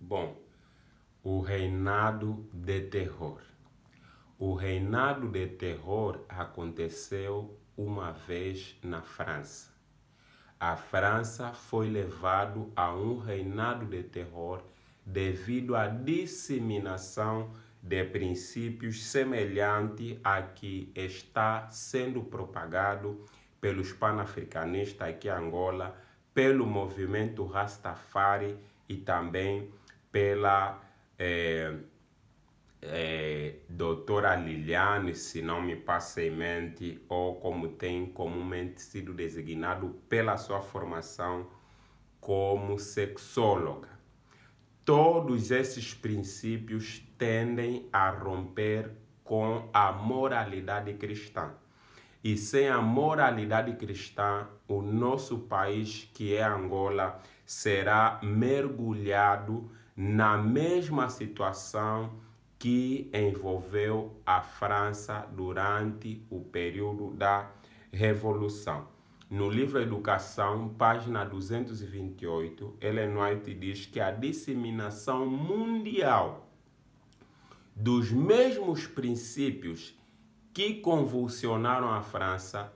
Bom, o reinado de terror. O reinado de terror aconteceu uma vez na França. A França foi levada a um reinado de terror devido à disseminação de princípios semelhantes a que está sendo propagado pelos panafricanistas aqui em Angola, pelo movimento Rastafari e também pela doutora Liliane, se não me passa em mente, ou como tem comumente sido designado pela sua formação como sexóloga. Todos esses princípios tendem a romper com a moralidade cristã. E sem a moralidade cristã, o nosso país, que é Angola, será mergulhado na mesma situação que envolveu a França durante o período da Revolução. No livro Educação, página 228, Ellen White diz que a disseminação mundial dos mesmos princípios que convulsionaram a França,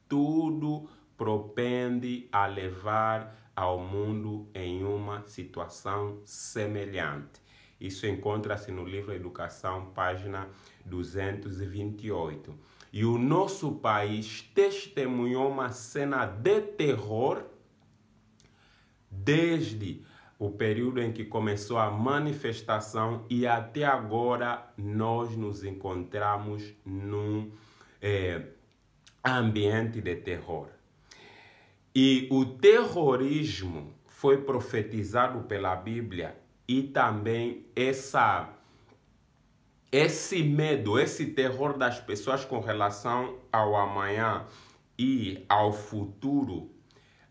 tudo propende a levar ao mundo em uma situação semelhante. Isso encontra-se no livro Educação, página 228. E o nosso país testemunhou uma cena de terror desde o período em que começou a manifestação e até agora nós nos encontramos num ambiente de terror. E o terrorismo foi profetizado pela Bíblia e também esse medo, esse terror das pessoas com relação ao amanhã e ao futuro,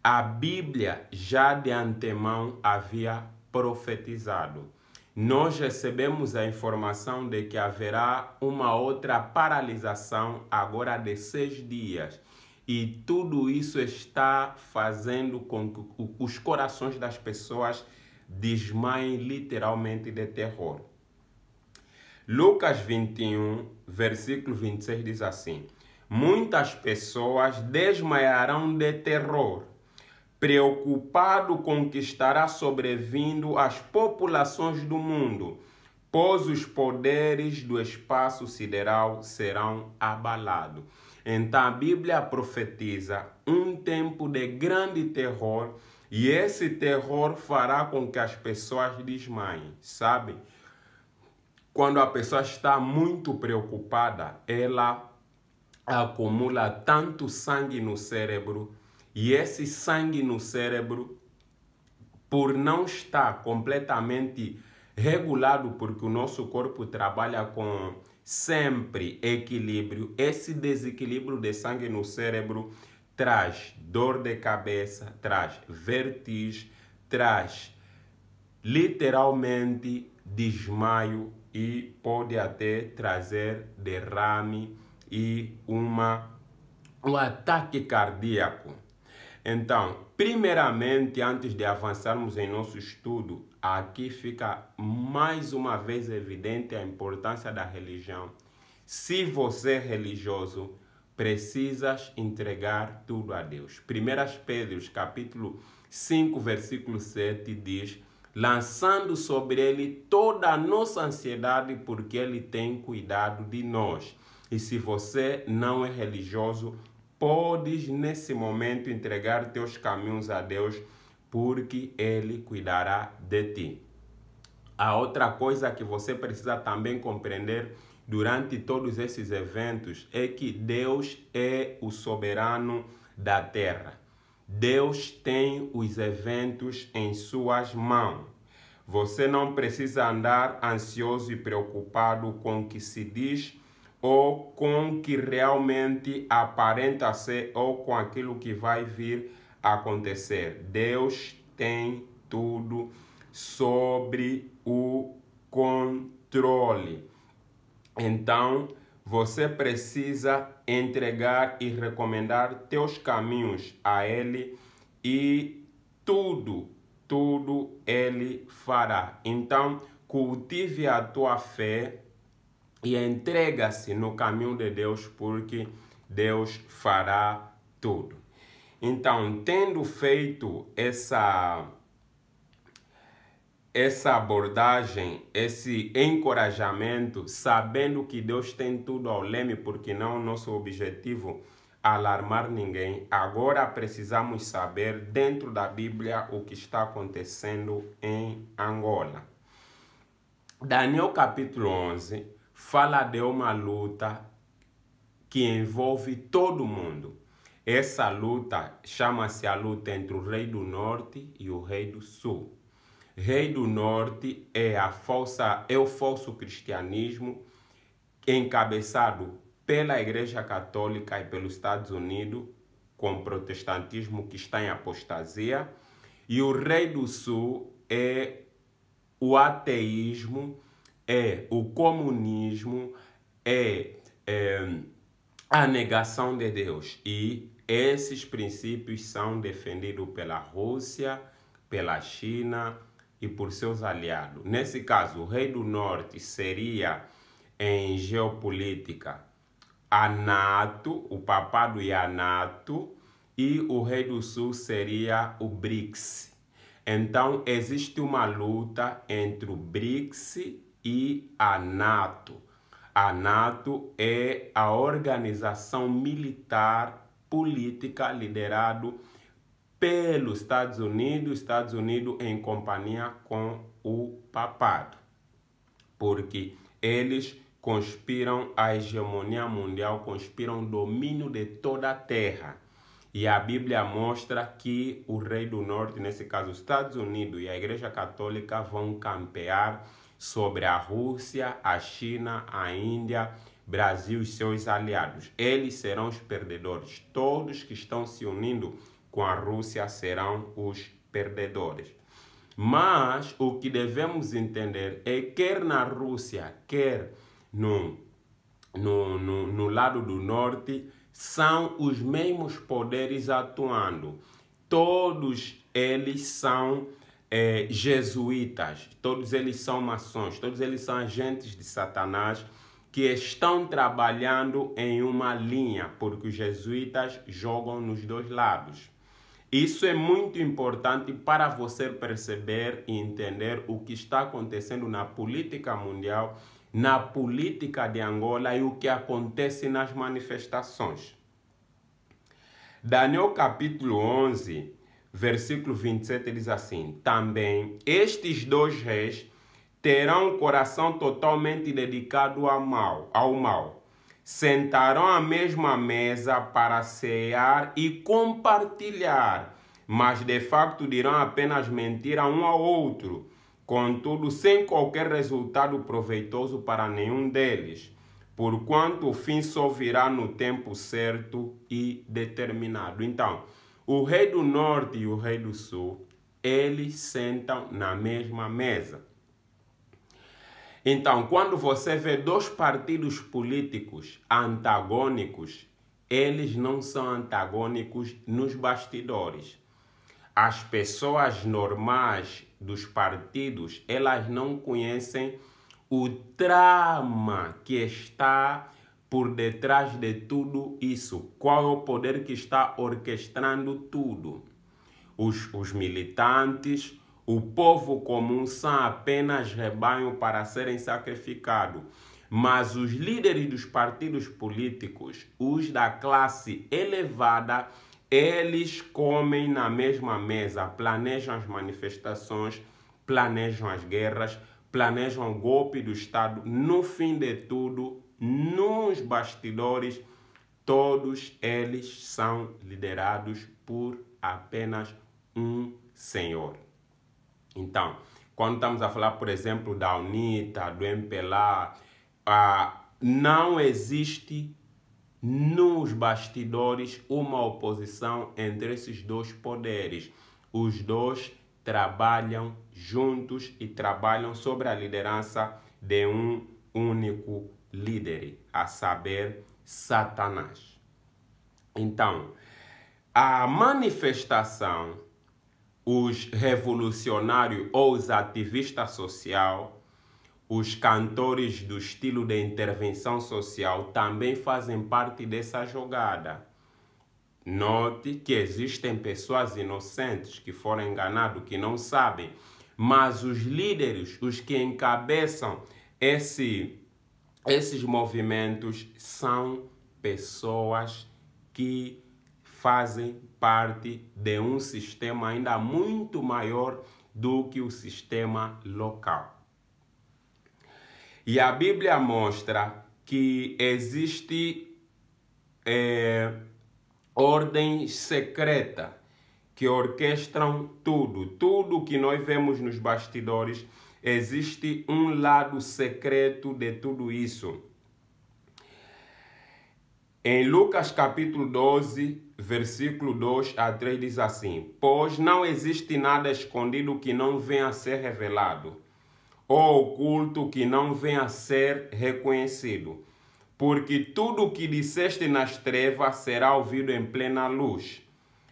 a Bíblia já de antemão havia profetizado. Nós recebemos a informação de que haverá uma outra paralisação agora de 6 dias. E tudo isso está fazendo com que os corações das pessoas desmaiem literalmente de terror. Lucas 21, versículo 26 diz assim: muitas pessoas desmaiarão de terror, preocupado com o que estará sobrevindo às populações do mundo, pois os poderes do espaço sideral serão abalados. Então a Bíblia profetiza um tempo de grande terror e esse terror fará com que as pessoas desmaiem, sabe? Quando a pessoa está muito preocupada, ela acumula tanto sangue no cérebro e esse sangue no cérebro, por não estar completamente regulado, porque o nosso corpo trabalha com sempre equilíbrio, esse desequilíbrio de sangue no cérebro traz dor de cabeça, traz vertigem, traz literalmente desmaio e pode até trazer derrame e um ataque cardíaco. Então, primeiramente, antes de avançarmos em nosso estudo, aqui fica mais uma vez evidente a importância da religião. Se você é religioso, precisas entregar tudo a Deus. 1 Pedro, capítulo 5, versículo 7 diz: lançando sobre ele toda a nossa ansiedade, porque ele tem cuidado de nós. E se você não é religioso, podes nesse momento entregar teus caminhos a Deus, porque ele cuidará de ti. A outra coisa que você precisa também compreender durante todos esses eventos é que Deus é o soberano da terra. Deus tem os eventos em suas mãos. Você não precisa andar ansioso e preocupado com o que se diz ou com o que realmente aparenta ser ou com aquilo que vai vir a acontecer. Deus tem tudo sobre o controle. Então, você precisa entregar e recomendar teus caminhos a Ele e tudo tudo ele fará. Então, cultive a tua fé e entrega-se no caminho de Deus, porque Deus fará tudo. Então, tendo feito essa abordagem, esse encorajamento, sabendo que Deus tem tudo ao leme, porque não é o nosso objetivo alarmar ninguém, agora precisamos saber dentro da Bíblia o que está acontecendo em Angola. Daniel capítulo 11 fala de uma luta que envolve todo mundo. Essa luta chama-se a luta entre o rei do norte e o rei do sul. Rei do norte é o falso cristianismo, encabeçado pela Igreja Católica e pelos Estados Unidos, com o protestantismo que está em apostasia. E o rei do sul é o ateísmo, é o comunismo, é a negação de Deus. E esses princípios são defendidos pela Rússia, pela China e por seus aliados. Nesse caso, o rei do norte seria, em geopolítica, a NATO, o papado e a NATO, e o rei do sul seria o BRICS. Então, existe uma luta entre o BRICS e a NATO. A NATO é a organização militar política liderada pelos Estados Unidos em companhia com o papado, porque eles conspiram a hegemonia mundial, conspiram o domínio de toda a terra. E a Bíblia mostra que o rei do norte, nesse caso os Estados Unidos e a Igreja Católica, vão campear sobre a Rússia, a China, a Índia, Brasil e seus aliados. Eles serão os perdedores. Todos que estão se unindo com a Rússia serão os perdedores. Mas o que devemos entender é que quer na Rússia, quer no lado do norte, são os mesmos poderes atuando. Todos eles são jesuítas, todos eles são maçons, todos eles são agentes de Satanás que estão trabalhando em uma linha, porque os jesuítas jogam nos dois lados. Isso é muito importante para você perceber e entender o que está acontecendo na política mundial, na política de Angola e o que acontece nas manifestações. Daniel capítulo 11, versículo 27 diz assim: também estes dois reis terão um coração totalmente dedicado ao mal. Sentarão à mesma mesa para cear e compartilhar, mas de facto dirão apenas mentira um ao outro, contudo sem qualquer resultado proveitoso para nenhum deles, porquanto o fim só virá no tempo certo e determinado. Então, o rei do norte e o rei do sul, eles sentam na mesma mesa. Então, quando você vê dois partidos políticos antagônicos, eles não são antagônicos nos bastidores. As pessoas normais dos partidos, elas não conhecem o trama que está por detrás de tudo isso. Qual é o poder que está orquestrando tudo? Os militantes, o povo comum são apenas rebanho para serem sacrificados. Mas os líderes dos partidos políticos, os da classe elevada, eles comem na mesma mesa, planejam as manifestações, planejam as guerras, planejam o golpe do Estado. No fim de tudo, nos bastidores, todos eles são liderados por apenas um Senhor. Então, quando estamos a falar, por exemplo, da UNITA, do MPLA, não existe nos bastidores uma oposição entre esses dois poderes. Os dois trabalham juntos e trabalham sobre a liderança de um único líder, a saber, Satanás. Então, a manifestação os revolucionários ou os ativistas sociais, os cantores do estilo de intervenção social também fazem parte dessa jogada. Note que existem pessoas inocentes que foram enganadas, que não sabem, mas os líderes, os que encabeçam esses movimentos, são pessoas que fazem parte de um sistema ainda muito maior do que o sistema local. E a Bíblia mostra que existe ordens secretas que orquestram tudo que nós vemos nos bastidores. Existe um lado secreto de tudo isso. Em Lucas capítulo 12, versículo 2 a 3 diz assim: pois não existe nada escondido que não venha a ser revelado, ou oculto que não venha a ser reconhecido. Porque tudo o que disseste nas trevas será ouvido em plena luz,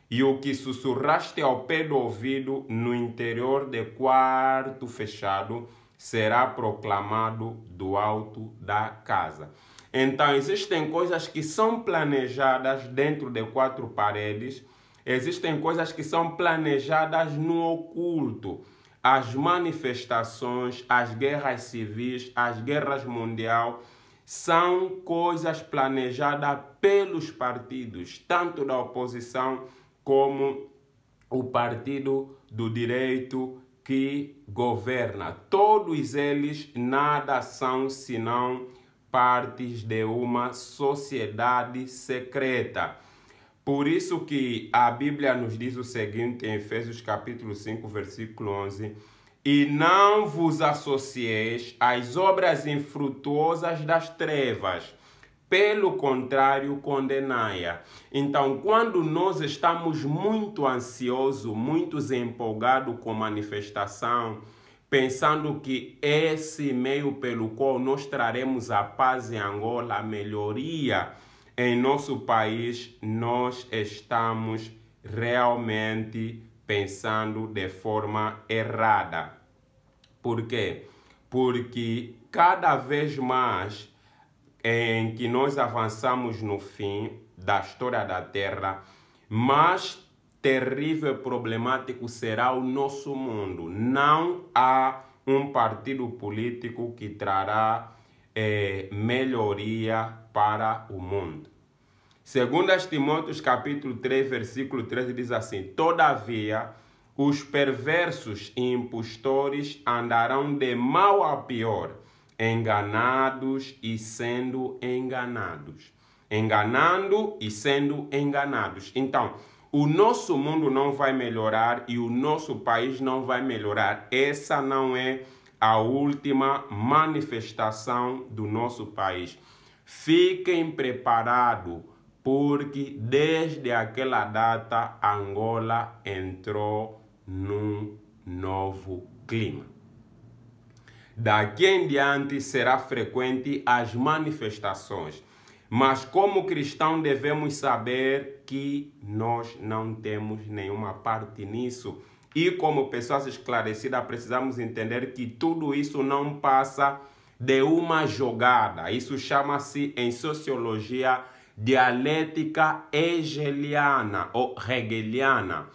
e o que sussurraste ao pé do ouvido no interior de quarto fechado será proclamado do alto da casa. Então, existem coisas que são planejadas dentro de quatro paredes, existem coisas que são planejadas no oculto. As manifestações, as guerras civis, as guerras mundiais, são coisas planejadas pelos partidos, tanto da oposição como o partido do direito que governa. Todos eles nada são senão partes de uma sociedade secreta. Por isso que a Bíblia nos diz o seguinte em Efésios capítulo 5, versículo 11: e não vos associeis às obras infrutuosas das trevas, pelo contrário, condenai-a. Então, quando nós estamos muito ansiosos, muito empolgados com manifestação, pensando que esse meio pelo qual nós traremos a paz em Angola, a melhoria em nosso país, nós estamos realmente pensando de forma errada. Por quê? Porque cada vez mais em que nós avançamos no fim da história da Terra, mais terrível e problemático será o nosso mundo. Não há um partido político que trará melhoria para o mundo. Segundo Timóteo capítulo 3, versículo 13 diz assim: todavia, os perversos e impostores andarão de mal a pior, enganados e sendo enganados. Enganando e sendo enganados. Então, o nosso mundo não vai melhorar e o nosso país não vai melhorar. Essa não é a última manifestação do nosso país. Fiquem preparados, porque desde aquela data Angola entrou num novo clima. Daqui em diante será frequente as manifestações, mas como cristão devemos saber que nós não temos nenhuma parte nisso. E como pessoas esclarecidas precisamos entender que tudo isso não passa de uma jogada. Isso chama-se em sociologia dialética hegeliana ou hegeliana.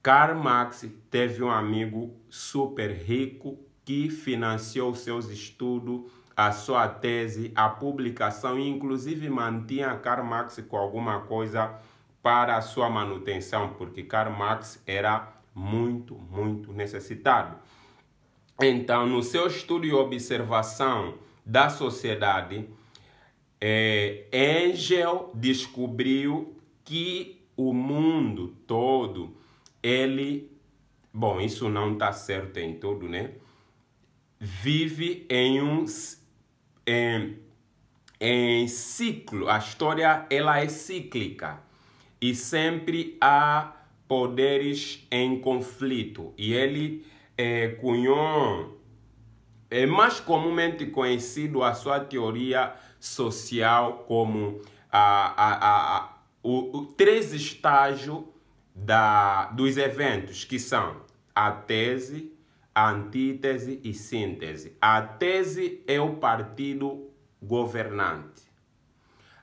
Karl Marx teve um amigo super rico que financiou seus estudos, a sua tese, a publicação e inclusive mantinha Karl Marx com alguma coisa para a sua manutenção, porque Karl Marx era muito necessitado. Então, no seu estudo e observação da sociedade, Engels descobriu que o mundo todo, isso não está certo em todo, né? Vive em ciclo. A história ela é cíclica e sempre há poderes em conflito. E ele cunhou, mais comumente conhecido a sua teoria social como três estágios dos eventos, que são a tese, a antítese e síntese. A tese é o partido governante.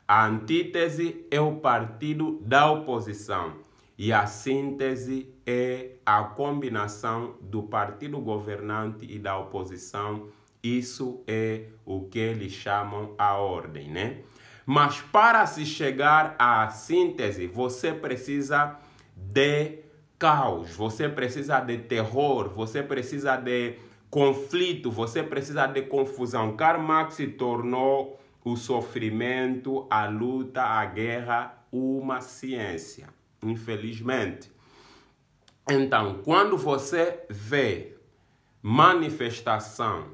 A antítese é o partido da oposição. E a síntese é a combinação do partido governante e da oposição. Isso é o que eles chamam a ordem, né? Mas para se chegar à síntese, você precisa de caos, você precisa de terror, você precisa de conflito, você precisa de confusão. Karl Marx se tornou o sofrimento, a luta, a guerra, uma ciência, infelizmente. Então, quando você vê manifestação,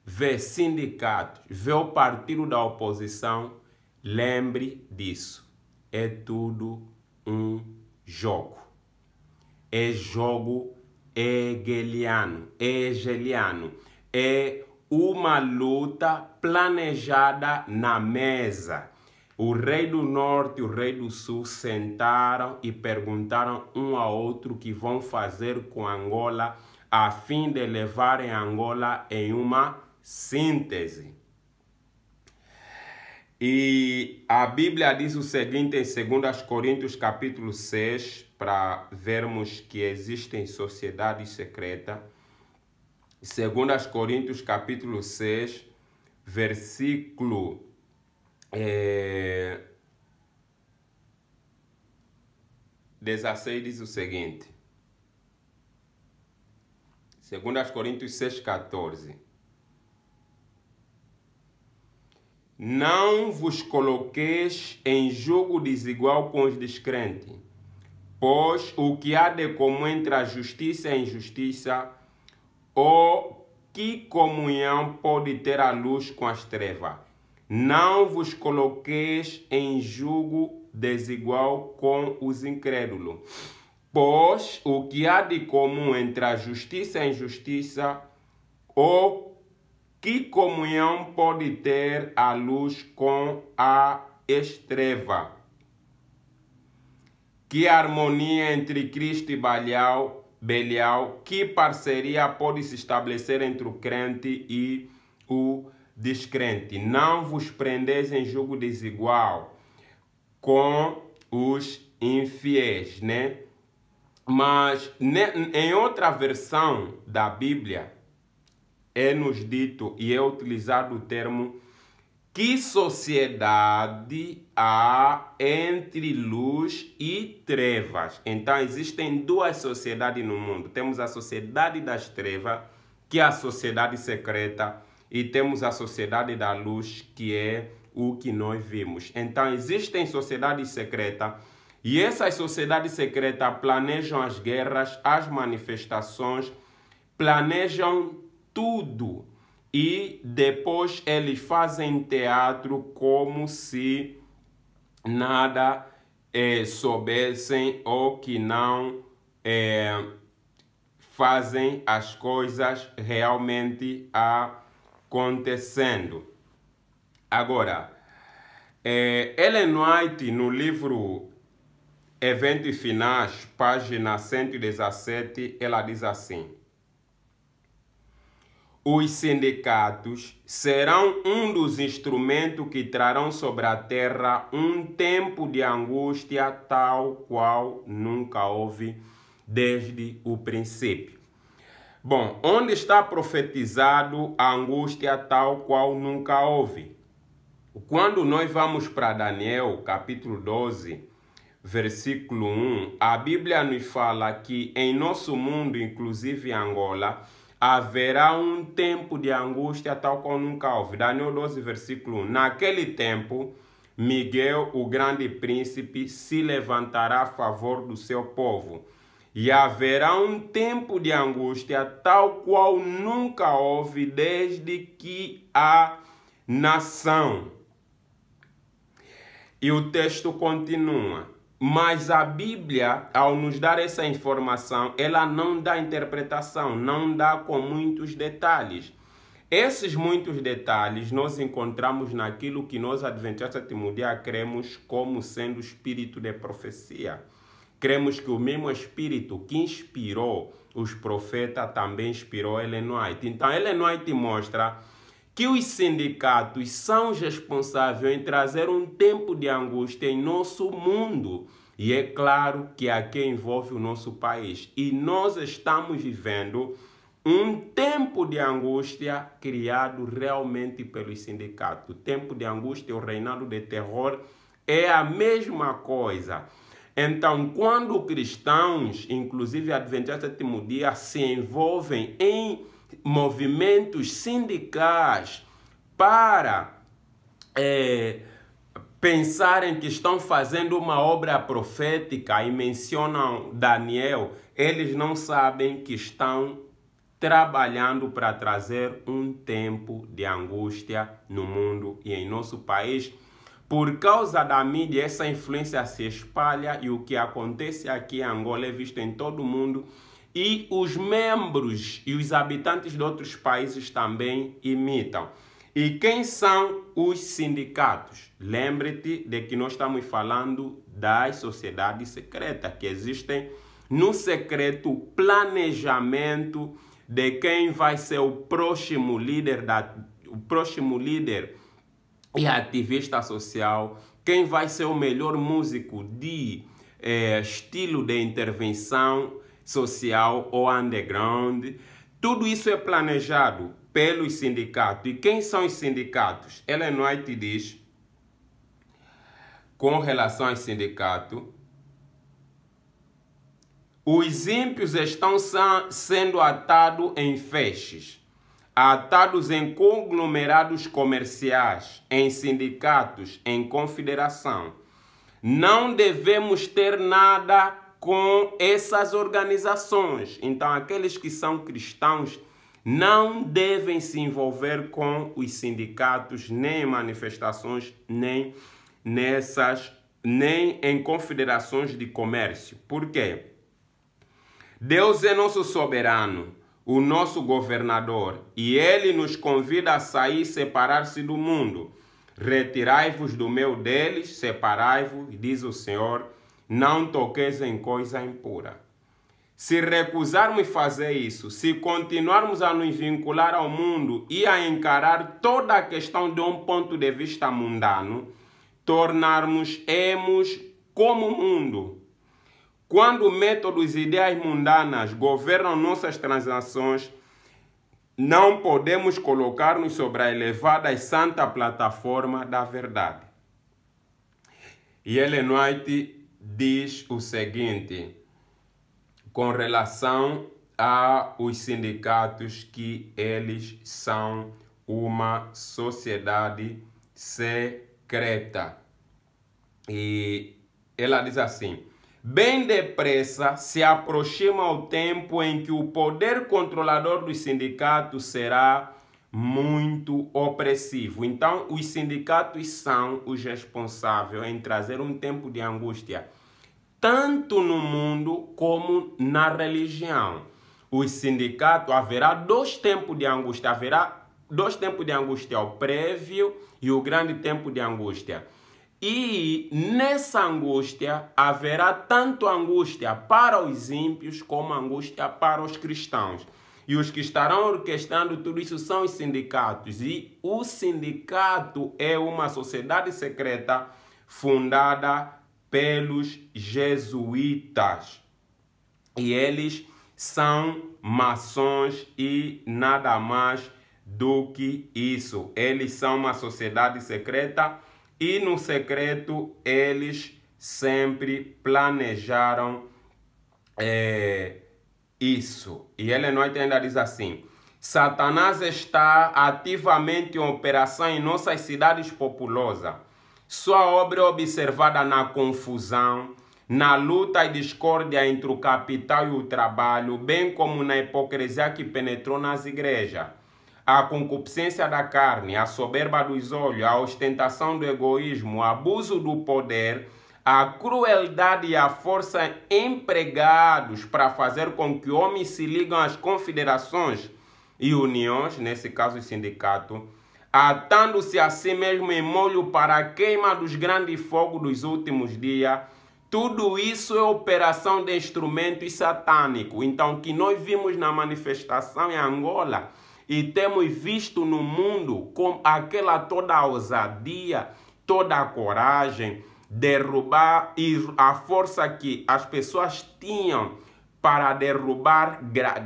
vê sindicatos, vê o partido da oposição, lembre disso. É tudo um jogo. É jogo hegeliano. É uma luta planejada na mesa. O rei do norte e o rei do sul sentaram e perguntaram um ao outro o que vão fazer com Angola a fim de levarem Angola em uma síntese. E a Bíblia diz o seguinte em 2 Coríntios capítulo 6, para vermos que existem sociedades secretas. 2 Coríntios capítulo 6, versículo 16 diz o seguinte. 2 Coríntios 6, 14. Não vos coloqueis em julgo desigual com os descrentes, pois o que há de comum entre a justiça e a injustiça, ou que comunhão pode ter a luz com as trevas? Não vos coloqueis em julgo desigual com os incrédulos, pois o que há de comum entre a justiça e a injustiça, ou que comunhão pode ter a luz com a treva? Que harmonia entre Cristo e Belial? Que parceria pode se estabelecer entre o crente e o descrente? Não vos prendeis em julgo desigual com os infiéis, né? Mas em outra versão da Bíblia, é-nos dito e é utilizado o termo: que sociedade há entre luz e trevas? Então existem duas sociedades no mundo. Temos a sociedade das trevas, que é a sociedade secreta, e temos a sociedade da luz, que é o que nós vimos. Então existem sociedades secretas, e essas sociedades secretas planejam as guerras, as manifestações, planejam tudo. E depois eles fazem teatro como se nada soubessem, ou que não fazem as coisas realmente acontecendo. Agora, Ellen White, no livro Eventos Finais, página 117, ela diz assim: os sindicatos serão um dos instrumentos que trarão sobre a terra um tempo de angústia tal qual nunca houve desde o princípio. Bom, onde está profetizado a angústia tal qual nunca houve? Quando nós vamos para Daniel, capítulo 12, versículo 1, a Bíblia nos fala que em nosso mundo, inclusive Angola, haverá um tempo de angústia tal qual nunca houve. Daniel 12, versículo 1. Naquele tempo, Miguel, o grande príncipe, se levantará a favor do seu povo. E haverá um tempo de angústia tal qual nunca houve desde que há nação. E o texto continua. Mas a Bíblia, ao nos dar essa informação, ela não dá interpretação, não dá com muitos detalhes. Esses muitos detalhes nós encontramos naquilo que nós, adventistas do sétimo dia, cremos como sendo o espírito de profecia, cremos que o mesmo Espírito que inspirou os profetas também inspirou Ellen White. Então, Ellen White mostra que os sindicatos são os responsáveis em trazer um tempo de angústia em nosso mundo. E é claro que aqui envolve o nosso país. E nós estamos vivendo um tempo de angústia criado realmente pelos sindicatos. O tempo de angústia, o reinado de terror, é a mesma coisa. Então, quando cristãos, inclusive adventistas do sétimo dia, se envolvem em movimentos sindicais para pensarem que estão fazendo uma obra profética e mencionam Daniel, eles não sabem que estão trabalhando para trazer um tempo de angústia no mundo e em nosso país. Por causa da mídia, essa influência se espalha e o que acontece aqui em Angola é visto em todo o mundo. E os membros e os habitantes de outros países também imitam. E quem são os sindicatos? Lembre-te de que nós estamos falando das sociedades secretas, que existem no secreto planejamento de quem vai ser o próximo líder e ativista social, quem vai ser o melhor músico de estilo de intervenção social ou underground. Tudo isso é planejado pelos sindicatos. E quem são os sindicatos? Ellen White diz, com relação aos sindicatos, os ímpios estão sendo atados em feixes, atados em conglomerados comerciais, em sindicatos, em confederação. Não devemos ter nada com essas organizações. Então, aqueles que são cristãos não devem se envolver com os sindicatos, nem em manifestações, nem em confederações de comércio. Por quê? Deus é nosso soberano, o nosso governador, e Ele nos convida a sair e separar-se do mundo. Retirai-vos do meio deles, separai-vos, diz o Senhor, não toqueis em coisa impura. Se recusarmos fazer isso, se continuarmos a nos vincular ao mundo e a encarar toda a questão de um ponto de vista mundano, tornarmos-emos como o mundo. Quando métodos e ideias mundanas governam nossas transações, não podemos colocar-nos sobre a elevada e santa plataforma da verdade. E Ellen White diz o seguinte, com relação aos sindicatos, que eles são uma sociedade secreta. E ela diz assim, bem depressa se aproxima o tempo em que o poder controlador dos sindicatos será muito opressivo. Então, os sindicatos são os responsáveis em trazer um tempo de angústia, tanto no mundo como na religião. Os sindicatos, haverá dois tempos de angústia. Haverá dois tempos de angústia, o prévio e o grande tempo de angústia. E nessa angústia haverá tanto angústia para os ímpios como angústia para os cristãos. E os que estarão orquestrando tudo isso são os sindicatos. E o sindicato é uma sociedade secreta fundada pelos jesuítas. E eles são maçons e nada mais do que isso. Eles são uma sociedade secreta. E no secreto, eles sempre planejaram isso. E Ellen White ainda diz assim, Satanás está ativamente em operação em nossas cidades populosas. Sua obra é observada na confusão, na luta e discórdia entre o capital e o trabalho, bem como na hipocrisia que penetrou nas igrejas. A concupiscência da carne, a soberba dos olhos, a ostentação do egoísmo, o abuso do poder, a crueldade e a força empregados para fazer com que homens se ligam às confederações e uniões, nesse caso o sindicato, atando-se a si mesmo em molho para a queima dos grandes fogos dos últimos dias, Tudo isso é operação de instrumentos satânicos. Então, que nós vimos na manifestação em Angola e temos visto no mundo com aquela toda a ousadia, toda a coragem, derrubar e a força que as pessoas tinham para derrubar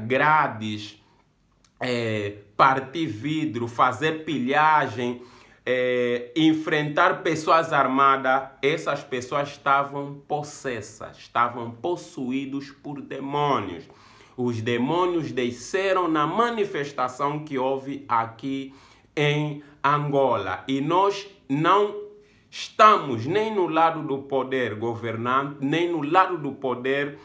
grades, partir vidro, fazer pilhagem, enfrentar pessoas armadas. Essas pessoas estavam possessas, estavam possuídos por demônios. Os demônios desceram na manifestação que houve aqui em Angola. E nós não estamos nem no lado do poder governante, nem no lado do poder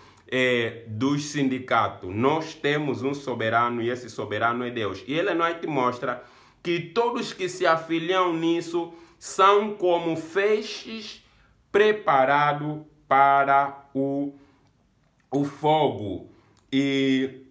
dos sindicatos. Nós temos um soberano e esse soberano é Deus. E ele nos mostra que todos que se afiliam nisso são como feixes preparados para o fogo. E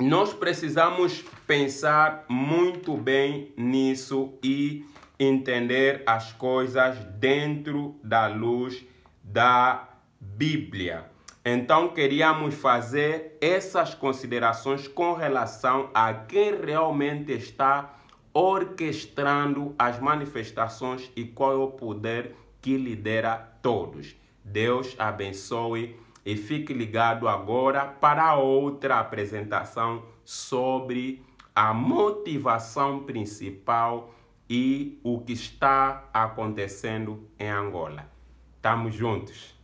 nós precisamos pensar muito bem nisso e entender as coisas dentro da luz da Bíblia. Então, queríamos fazer essas considerações com relação a quem realmente está orquestrando as manifestações e qual é o poder que lidera todos. Deus abençoe e fique ligado agora para outra apresentação sobre a motivação principal e o que está acontecendo em Angola. Estamos juntos.